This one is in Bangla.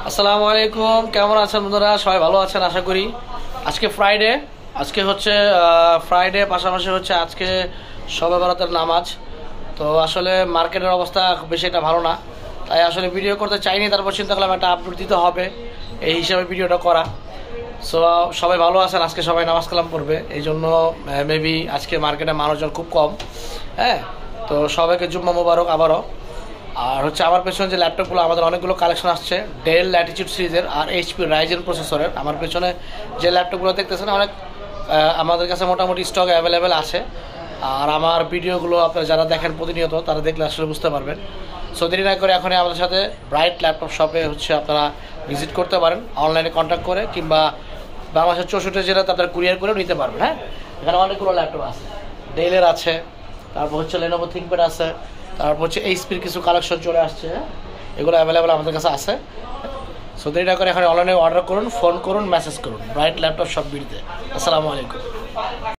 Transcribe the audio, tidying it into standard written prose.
আসসালামু আলাইকুম, কেমন আছেন বন্ধুরা? সবাই ভালো আছেন আশা করি। আজকে ফ্রাইডে, আজকে হচ্ছে ফ্রাইডে, পাশাপাশি হচ্ছে আজকে শবে বরাতের নামাজ। তো আসলে মার্কেটের অবস্থা বেশি একটা ভালো না, তাই আসলে ভিডিও করতে চাইনি। তারপর চিন্তা করলাম একটা আপলোড দিতে হবে, এই হিসাবে ভিডিওটা করা। সো সবাই ভালো আছেন, আজকে সবাই নামাজ কালাম করবে, এই জন্য মেবি আজকে মার্কেটে মানুষজন খুব কম। হ্যাঁ, তো সবাইকে জুম্মা মোবারক আবারও। আর হচ্ছে আমার পেছনে যে ল্যাপটপগুলো, আমাদের অনেকগুলো কালেকশন আসছে ডেল ল্যাটিটিউড সিরিজের আর এইচপি রাইজেন প্রসেসরের। আমার পেছনে যে ল্যাপটপগুলো দেখতেছেন অনেক আমাদের কাছে মোটামুটি স্টক অ্যাভেলেবেল আছে। আর আমার ভিডিওগুলো আপনারা যারা দেখেন প্রতিনিয়ত, তারা দেখলে আসলে বুঝতে পারবেন। সো দেরি না করে এখনই আমাদের সাথে ব্রাইট ল্যাপটপ শপে হচ্ছে আপনারা ভিজিট করতে পারেন, অনলাইনে কন্ট্যাক্ট করে, কিংবা বাংলাদেশের 64 জেলা তাদের কুরিয়ার করেও নিতে পারবেন। হ্যাঁ, এখানে অনেকগুলো ল্যাপটপ আছে, ডেলের আছে, তারপর হচ্ছে লেনোভো থিংকপ্যাড আছে, তারপর হচ্ছে এইচপির কিছু কালেকশন চলে আসছে। এগুলো অ্যাভেলেবেল আমাদের কাছে আছে। সো দেরিটা করে এখন অনলাইনে অর্ডার করুন, ফোন করুন, মেসেজ করুন ব্রাইট ল্যাপটপ শপ বিডিতে। আসসালামু আলাইকুম।